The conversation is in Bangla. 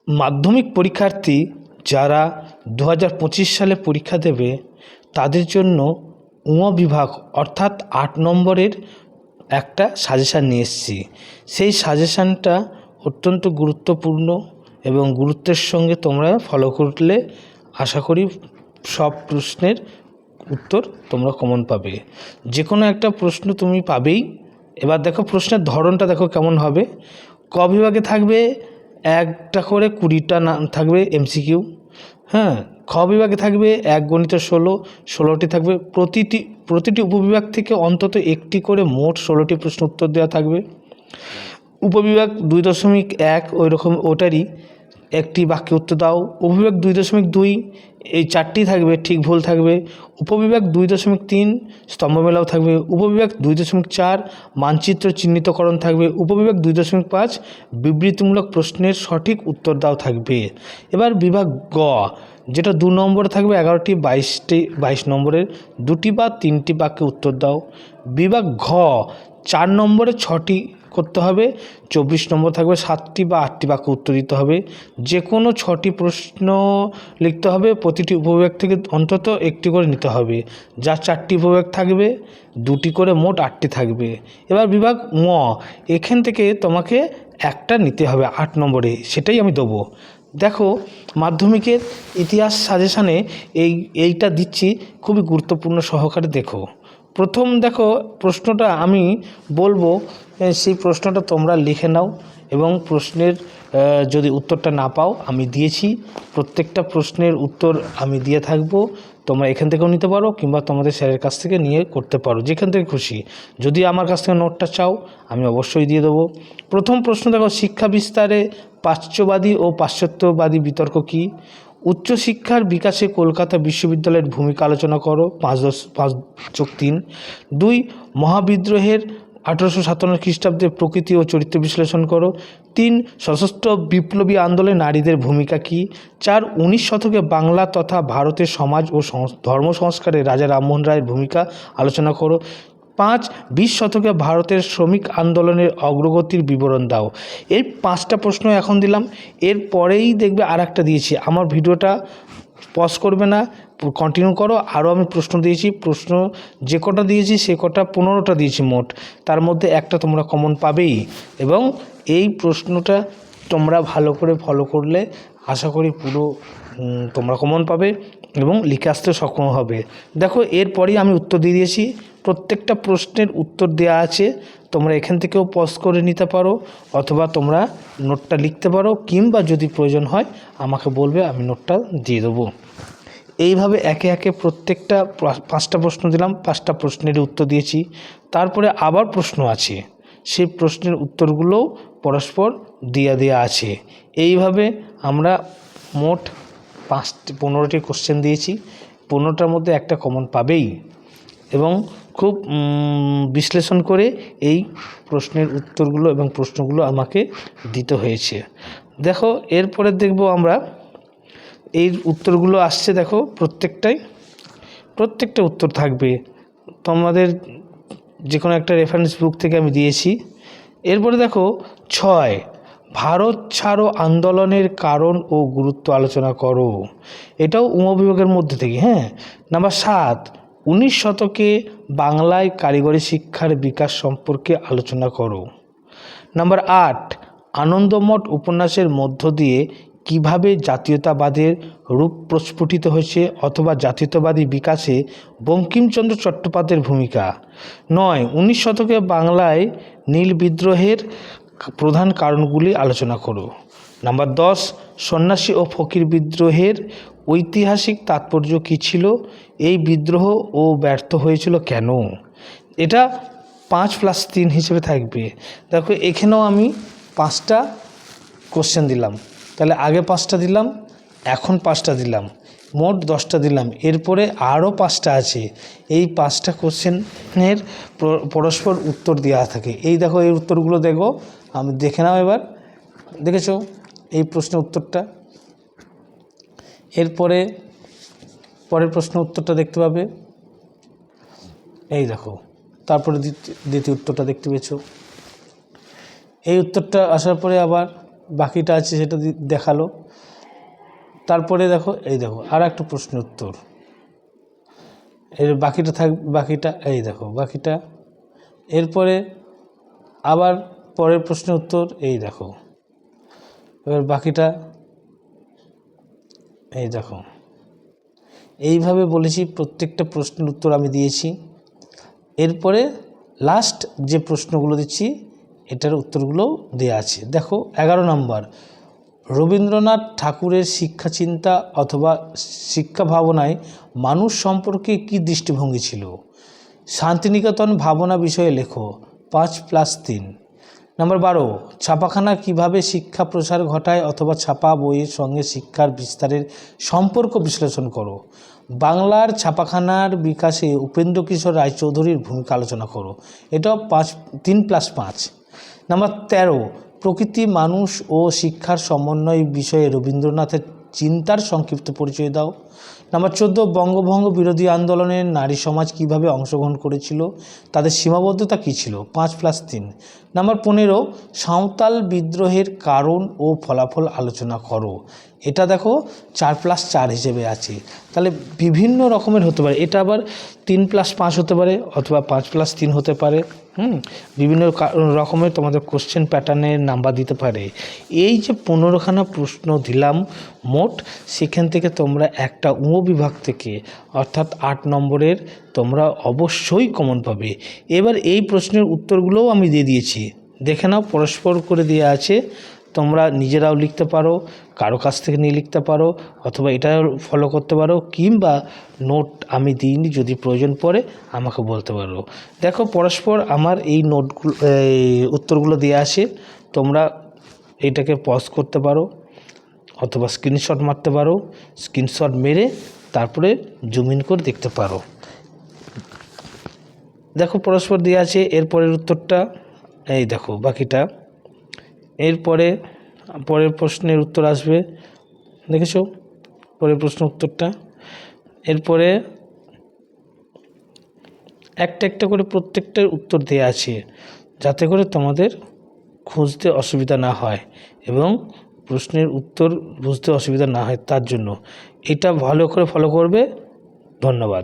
মাধ্যমিক পরীক্ষার্থী যারা 2025 সালে পরীক্ষা দেবে তাদের জন্য বিভাগ অর্থাৎ 8 নম্বরের একটা সাজেশান নিয়ে এসেছি। সেই সাজেশানটা অত্যন্ত গুরুত্বপূর্ণ এবং গুরুত্বের সঙ্গে তোমরা ফলো করলে আশা করি সব প্রশ্নের উত্তর তোমরা কমন পাবে। যে কোনো একটা প্রশ্ন তুমি পাবেই। এবার দেখো প্রশ্নের ধরনটা দেখো কেমন হবে। ক বিভাগে থাকবে একটা করে 20টা নাম থাকবে এমসিকিউ। হ্যাঁ, খ বিভাগে থাকবে 1 গণিত 16টি থাকবে। প্রতিটি উপবিভাগ থেকে অন্তত একটি করে মোট 16টি প্রশ্ন উত্তর দেওয়া থাকবে। উপবিভাগ 2.1 ওই রকম ওটারই একটি বাক্যে উত্তর দাও। উপবিভাগ 2.2 এই 4টি থাকবে, ঠিক ভুল থাকবে। উপবিভাগ 2.3 স্তম্ভ মেলাও থাকবে। উপবিভাগ 2.4 মানচিত্র চিহ্নিতকরণ থাকবে। উপবিভাগ 2.5 বিবৃতিমূলক প্রশ্নের সঠিক উত্তর দাও থাকবে। এবার বিভাগ গ যেটা 2 নম্বরে থাকবে 11টি 22 নম্বরের 2টি বা 3টি বাক্যে উত্তর দাও। বিভাগ ঘ 4 নম্বরে 6টি করতে হবে। 24 নম্বর থাকবে 7টি বা 8টি বাক্য উত্তর দিতে হবে। যে কোনো 6টি প্রশ্ন লিখতে হবে। প্রতিটি উপবিভাগ থেকে অন্তত একটি করে নিতে হবে। যা 4টি উপবিভাগ থাকবে 2টি করে মোট 8টি থাকবে। এবার বিভাগ ম এখান থেকে তোমাকে একটা নিতে হবে 8 নম্বরে, সেটাই আমি দেবো। দেখো মাধ্যমিকের ইতিহাস সাজেশানে এইটা দিচ্ছি, খুবই গুরুত্বপূর্ণ সহকারে দেখো। প্রথম দেখো প্রশ্নটা আমি বলবো, সেই প্রশ্নটা তোমরা লিখে নাও এবং প্রশ্নের যদি উত্তরটা না পাও আমি দিয়েছি, প্রত্যেকটা প্রশ্নের উত্তর আমি দিয়ে থাকবো। তোমরা এখান থেকেও নিতে পারো কিংবা তোমাদের স্যারের কাছ থেকে নিয়ে করতে পারো, যেখান থেকে খুশি। যদি আমার কাছ থেকে নোটটা চাও আমি অবশ্যই দিয়ে দেবো। প্রথম প্রশ্ন দেখো, শিক্ষা বিস্তারে প্রাচ্যবাদী ও পাশ্চাত্যবাদী বিতর্ক কী? উচ্চশিক্ষার বিকাশে কলকাতা বিশ্ববিদ্যালয়ের ভূমিকা আলোচনা করো। 5+3। 2 মহাবিদ্রোহের 1857 খ্রিস্টাব্দে প্রকৃতি ও চরিত্র বিশ্লেষণ করো। 3 সশস্ত্র বিপ্লবী আন্দোলনে নারীদের ভূমিকা কী? 4 19 শতকে বাংলা তথা ভারতের সমাজ ও ধর্ম সংস্কারে রাজা রামমোহন রায়ের ভূমিকা আলোচনা করো। 5 20 শতকে ভারতের শ্রমিক আন্দোলনের অগ্রগতির বিবরণ দাও। এই 5টা প্রশ্ন এখন দিলাম। এর পরেই দেখবে আর একটা দিয়েছি, আমার ভিডিওটা পজ করবে না, কন্টিনিউ করো। আরও আমি প্রশ্ন দিয়েছি, প্রশ্ন যে কটা দিয়েছি সে কটা 15টা দিয়েছি মোট, তার মধ্যে একটা তোমরা কমন পাবেই। এবং এই প্রশ্নটা তোমরা ভালো করে ফলো করলে আশা করি পুরো তোমরা কমন পাবে এবং লিখে আসতে সক্ষম হবে। দেখো এরপরেই আমি উত্তর দিয়ে দিয়েছি, প্রত্যেকটা প্রশ্নের উত্তর দেওয়া আছে। তোমরা এখান থেকেও পজ করে নিতে পারো অথবা তোমরা নোটটা লিখতে পারো, কিংবা যদি প্রয়োজন হয় আমাকে বলবে, আমি নোটটা দিয়ে দেবো। এইভাবে একে একে প্রত্যেকটা 5টা প্রশ্ন দিলাম, 5টা প্রশ্নের উত্তর দিয়েছি। তারপরে আবার প্রশ্ন আছে, সেই প্রশ্নের উত্তরগুলোও পরস্পর দেওয়া আছে। এইভাবে আমরা মোট 15টি কোশ্চেন দিয়েছি। 15টার মধ্যে একটা কমন পাবেই এবং খুব বিশ্লেষণ করে এই প্রশ্নের উত্তরগুলো এবং প্রশ্নগুলো আমাকে দিতে হয়েছে। দেখো এরপরে দেখব আমরা এই উত্তরগুলো আসছে। দেখো প্রত্যেকটা উত্তর থাকবে তোমাদের যে কোনো একটা রেফারেন্স বুক থেকে আমি দিয়েছি। এরপরে দেখো 6 ভারত ছাড়ো আন্দোলনের কারণ ও গুরুত্ব আলোচনা করো। এটাও বিভাগের মধ্যে থেকে। হ্যাঁ। নাম্বার 7 19 শতকে বাংলায় কারিগরি শিক্ষার বিকাশ সম্পর্কে আলোচনা করো। নাম্বার 8 আনন্দমঠ উপন্যাসের মধ্য দিয়ে কিভাবে জাতীয়তাবাদের রূপ প্রস্ফুটিত হয়েছে অথবা জাতীয়তাবাদী বিকাশে বঙ্কিমচন্দ্র চট্টোপাধ্যায়ের ভূমিকা। 9 19 শতকে বাংলায় নীল বিদ্রোহের প্রধান কারণগুলি আলোচনা করো। নাম্বার 10 সন্ন্যাসী ও ফকির বিদ্রোহের ঐতিহাসিক তাৎপর্য কী ছিল? এই বিদ্রোহ ও ব্যর্থ হয়েছিল কেন? এটা 5+3 হিসেবে থাকবে। দেখো এখানেও আমি 5টা কোশ্চেন দিলাম, তাহলে আগে 5টা দিলাম, এখন 5টা দিলাম, মোট 10টা দিলাম। এরপরে আরও 5টা আছে। এই 5টা কোশ্চেনের পরস্পর উত্তর দেওয়া থাকে। এই দেখো এই উত্তরগুলো দেখো, আমি দেখে নাও। এবার দেখেছো এই প্রশ্নের উত্তরটা, এরপরে পরের প্রশ্নের উত্তরটা দেখতে পাবে। এই দেখো তারপরে দ্বিতীয় উত্তরটা দেখতে পেয়েছো। এই উত্তরটা আসার পরে আবার বাকিটা আছে সেটা দেখালো। তারপরে দেখো এই দেখো আর একটা প্রশ্নের উত্তর, এর বাকিটা এই দেখো বাকিটা। এরপরে আবার পরের প্রশ্নের উত্তর এই দেখো, এবার বাকিটা এই দেখো। এইভাবে বলেছি, প্রত্যেকটা প্রশ্নের উত্তর আমি দিয়েছি। এরপরে লাস্ট যে প্রশ্নগুলো দিচ্ছি এটার উত্তরগুলো দেওয়া আছে। দেখো 11 নম্বর, রবীন্দ্রনাথ ঠাকুরের শিক্ষা চিন্তা অথবা শিক্ষা ভাবনায় মানুষ সম্পর্কে কী দৃষ্টিভঙ্গি ছিল? শান্তিনিকেতন ভাবনা বিষয়ে লেখো। 5+3। নম্বর 12, ছাপাখানা কিভাবে শিক্ষা প্রসার ঘটায় অথবা ছাপা বইয়ের সঙ্গে শিক্ষার বিস্তারের সম্পর্ক বিশ্লেষণ করো। বাংলার ছাপাখানার বিকাশে উপেন্দ্রকিশোর রায়চৌধুরীর ভূমিকা আলোচনা করো। এটাও 3+5। নম্বর 13, প্রকৃতি মানুষ ও শিক্ষার সমন্বয় বিষয়ে রবীন্দ্রনাথের চিন্তার সংক্ষিপ্ত পরিচয় দাও। নম্বর 14, বঙ্গভঙ্গ বিরোধী আন্দোলনে নারী সমাজ কিভাবে অংশগ্রহণ করেছিল, তাদের সীমাবদ্ধতা কী ছিল? 5+3। নম্বর 15, সাঁওতাল বিদ্রোহের কারণ ও ফলাফল আলোচনা করো। এটা দেখো 4+4 হিসেবে আছে। তাহলে বিভিন্ন রকমের হতে পারে, এটা আবার 3+5 হতে পারে অথবা 5+3 হতে পারে। বিভিন্ন রকমের তোমাদের কোশ্চেন প্যাটার্নের নাম্বার দিতে পারে। এই যে 15খানা প্রশ্ন দিলাম মোট, সেখান থেকে তোমরা একটা বিভাগ থেকে অর্থাৎ 8 নম্বরের তোমরা অবশ্যই কমন পাবে। এবার এই প্রশ্নের উত্তরগুলোও আমি দিয়ে দিয়েছি, দেখে নাও, পরস্পর করে দেওয়া আছে। তোমরা নিজেরাও লিখতে পারো, কারো কাছ থেকে নিয়ে লিখতে পারো, অথবা এটা ফলো করতে পারো, কিংবা নোট আমি দিইনি, যদি প্রয়োজন পড়ে আমাকে বলতে পারো। দেখো পরস্পর আমার এই নোটগুলো উত্তরগুলো দেওয়া আছে, তোমরা এইটাকে পজ করতে পারো অথবা স্ক্রিনশট মারতে পারো। স্ক্রিনশট মেরে তারপরে জুম ইন করে দেখতে পারো। দেখো পরস্পর দেওয়া আছে। এরপরের উত্তরটা এই দেখো বাকিটা। এরপরে পরের প্রশ্নের উত্তর আসবে, দেখেছো পরের প্রশ্নের উত্তরটা। এরপরে একটা একটা করে প্রত্যেকটার উত্তর দেওয়া আছে, যাতে করে তোমাদের খুঁজতে অসুবিধা না হয় এবং প্রশ্নের উত্তর বুঝতে অসুবিধা না হয়, তার জন্য এটা ভালো করে ফলো করবে। ধন্যবাদ।